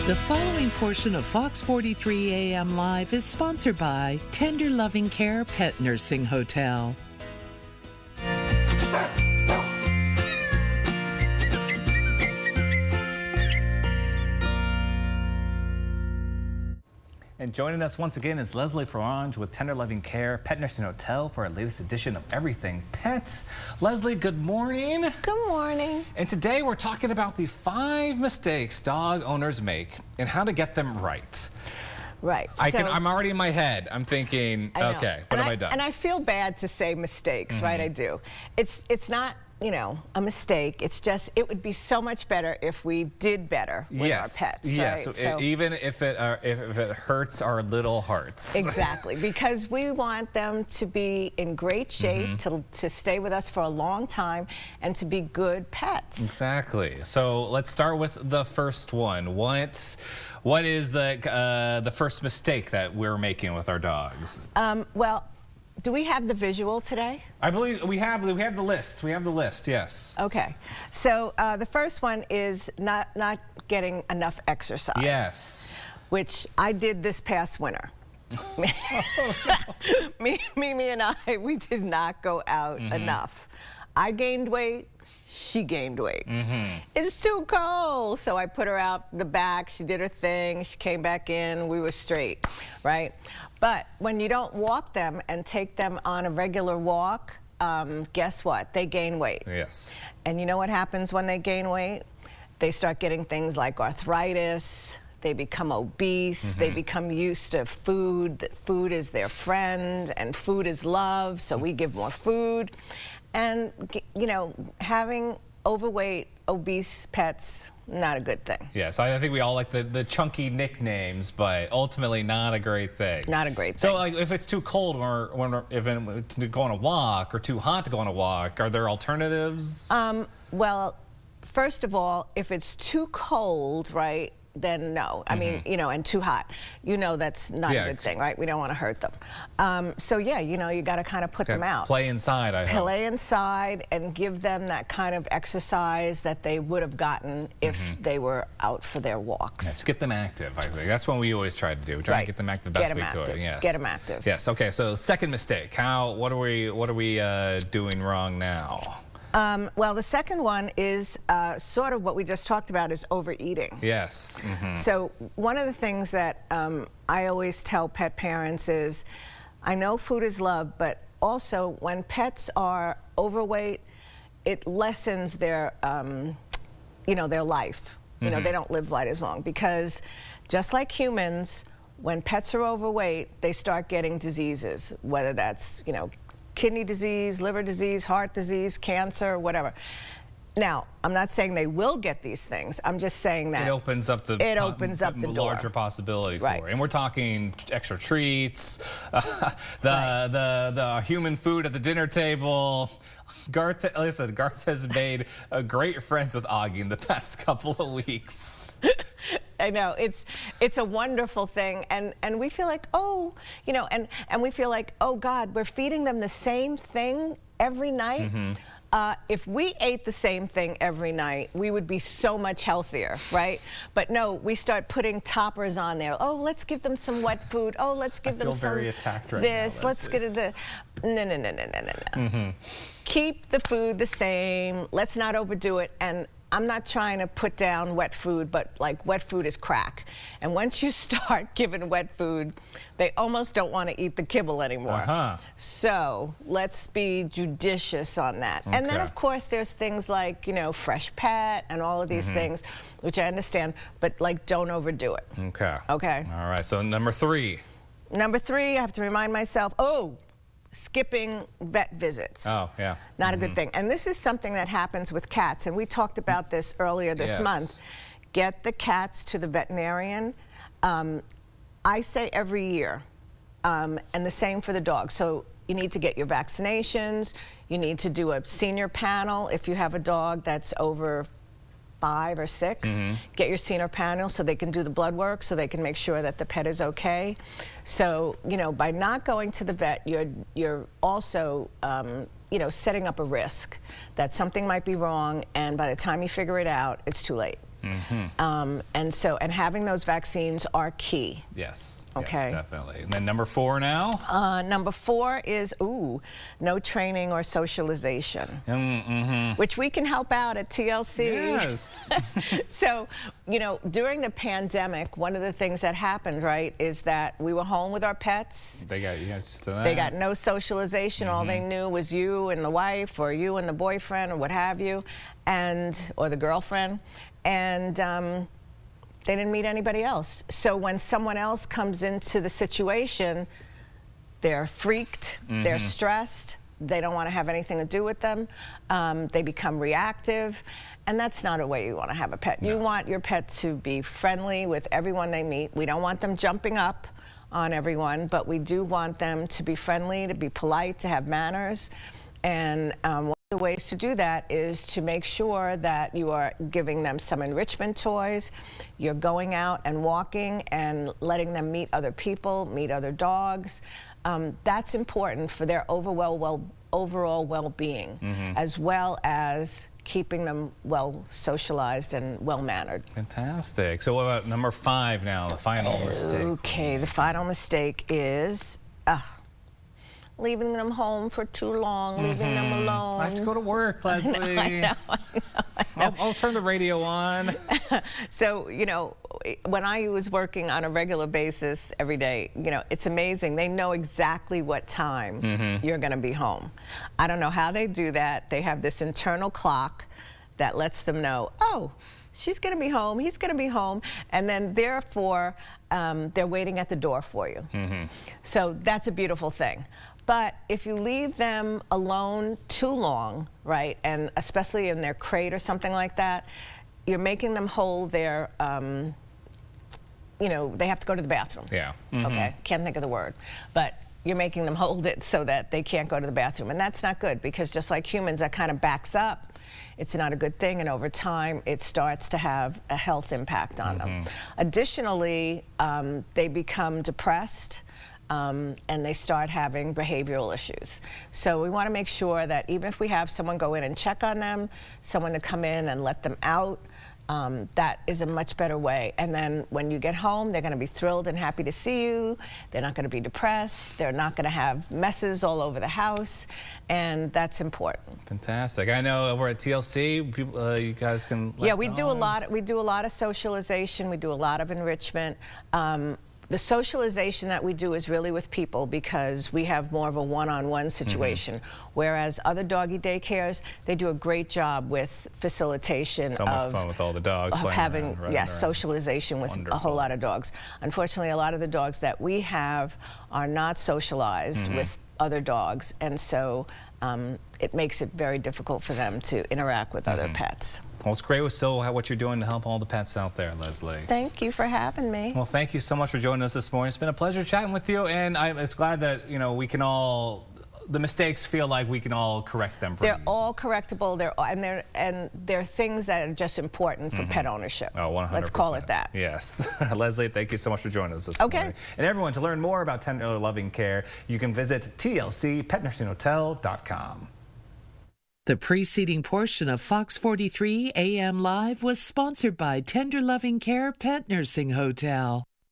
The following portion of Fox 43 AM Live is sponsored by Tender Loving Care Pet Nursing Hotel. And joining us once again is Leslie Frange with Tender Loving Care Pet Nursing Hotel for our latest edition of Everything Pets. Leslie, good morning. Good morning. And today we're talking about the 5 mistakes dog owners make and how to get them right. Right. I'm already in my head. I'm thinking, okay, what have I done? And I feel bad to say mistakes, right? I do. It's not, you know, a mistake. It's just, it would be so much better if we did better with our pets. Yes, right? So even if it hurts our little hearts. Exactly, because we want them to be in great shape, to stay with us for a long time, and to be good pets. Exactly. So let's start with the first one. What is the first mistake that we're making with our dogs? Well, do we have the visual today? I believe we have the list. We have the list, yes. Okay. So the first one is not getting enough exercise. Yes. Which I did this past winter. Mimi and I, we did not go out enough. I gained weight. She gained weight. It's too cold. So I put her out the back. She did her thing. She came back in. We were straight, right? But when you don't walk them and take them on a regular walk, guess what? They gain weight. Yes. And you know what happens when they gain weight? They start getting things like arthritis. They become obese. They become used to food. That food is their friend and food is love. So we give more food. And, you know, having overweight, obese pets, not a good thing. Yes, I think we all like the chunky nicknames, but ultimately not a great thing. Not a great thing. So, like, if it's too cold to go on a walk or too hot to go on a walk, are there alternatives? Well, first of all, if it's too cold, right, then no. I mean, you know, and too hot. You know that's not a good thing, right? We don't want to hurt them. So, yeah, you know, you got to kind of put them out. Play inside, I hope. Play inside and give them that kind of exercise that they would have gotten if they were out for their walks. Yes, get them active, I think. That's what we always try to do. We try to get them active the best we could. Yes. Get them active. Yes, okay, so second mistake. What are we doing wrong now? Well, the second one is sort of what we just talked about, is overeating. Yes. So one of the things that I always tell pet parents is, I know food is love, but also when pets are overweight, it lessens their, you know, their life. You know, they don't live quite as long, because just like humans, when pets are overweight, they start getting diseases, whether that's, you know, kidney disease, liver disease, heart disease, cancer, whatever. Now, I'm not saying they will get these things. I'm just saying that it opens up the larger possibility for it. And we're talking extra treats, the human food at the dinner table. Garth has made great friends with Augie in the past couple of weeks. I know, it's a wonderful thing, and we feel like, oh, you know, and we feel like, oh God, we're feeding them the same thing every night. If we ate the same thing every night, we would be so much healthier, right? But no, we start putting toppers on there. Oh, let's give them some wet food. Oh, let's give them some very attacked right this. Now, let's get the no. Keep the food the same. Let's not overdo it. And I'm not trying to put down wet food, but like wet food is crack. And once you start giving wet food, they almost don't want to eat the kibble anymore. So let's be judicious on that. And then of course there's things like, you know, fresh pet and all of these things, which I understand, but like don't overdo it. Okay. Okay. All right, so number 3. Number 3, I have to remind myself, skipping vet visits. Oh, yeah. Not a good thing. And this is something that happens with cats, and we talked about this earlier this month. Get the cats to the veterinarian. I say every year, and the same for the dogs. So you need to get your vaccinations. You need to do a senior panel if you have a dog that's over 5 or 6, get your senior panel so they can do the blood work, so they can make sure that the pet is okay. So, you know, by not going to the vet, you're also, you know, setting up a risk that something might be wrong, and by the time you figure it out, it's too late. And having those vaccines are key. Yes. Okay. Yes, definitely. And then number 4 now? Number 4 is, no training or socialization, which we can help out at TLC. Yes. So, during the pandemic, one of the things that happened, right, is that we were home with our pets. They got no socialization. All they knew was you and the wife, or you and the boyfriend, or what have you, or the girlfriend. And they didn't meet anybody else. So when someone else comes into the situation, they're freaked, they're stressed, they don't want to have anything to do with them, they become reactive, and that's not a way you want to have a pet. No. You want your pet to be friendly with everyone they meet. We don't want them jumping up on everyone, but we do want them to be friendly, to be polite, to have manners. And the ways to do that is to make sure that you are giving them some enrichment toys, you're going out and walking and letting them meet other people, meet other dogs. That's important for their overall well-being, as well as keeping them well socialized and well-mannered. Fantastic. So what about number 5 now, the final mistake? Okay, the final mistake is leaving them home for too long, leaving them alone. I have to go to work, Leslie. I know. I'll turn the radio on. So, when I was working on a regular basis every day, it's amazing. They know exactly what time you're going to be home. I don't know how they do that. They have this internal clock that lets them know, oh, she's going to be home, he's going to be home, and then therefore they're waiting at the door for you. So that's a beautiful thing. But if you leave them alone too long, right, and especially in their crate or something like that, you're making them hold their, they have to go to the bathroom. Yeah. Okay, can't think of the word. But you're making them hold it so that they can't go to the bathroom. And that's not good, because just like humans, that kind of backs up. It's not a good thing, and over time, it starts to have a health impact on them. Additionally, they become depressed. And they start having behavioral issues. So we want to make sure that even if we have someone go in and check on them, someone to come in and let them out, that is a much better way. And then when you get home, they're going to be thrilled and happy to see you. They're not going to be depressed. They're not going to have messes all over the house, and that's important. Fantastic. I know over at TLC, people, you guys can. Yeah, we do a lot. We do a lot of socialization. We do a lot of enrichment. The socialization that we do is really with people, because we have more of a one-on-one situation, whereas other doggy daycares, they do a great job with facilitation. So much fun with all the dogs playing having, around, yes, socialization with a whole lot of dogs. Unfortunately, a lot of the dogs that we have are not socialized with other dogs, and so it makes it very difficult for them to interact with other pets. Well, it's great with what you're doing to help all the pets out there, Leslie. Thank you for having me. Well, thank you so much for joining us this morning. It's been a pleasure chatting with you, and I'm glad that we can all. The mistakes feel like we can all correct them. They're all correctable. They're things that are just important for pet ownership. Oh, 100%. Let's call it that. Yes. Leslie, thank you so much for joining us this morning. And everyone, to learn more about tender loving care, you can visit tlcpetnursinghotel.com. The preceding portion of Fox 43 AM Live was sponsored by Tender Loving Care Pet Nursing Hotel.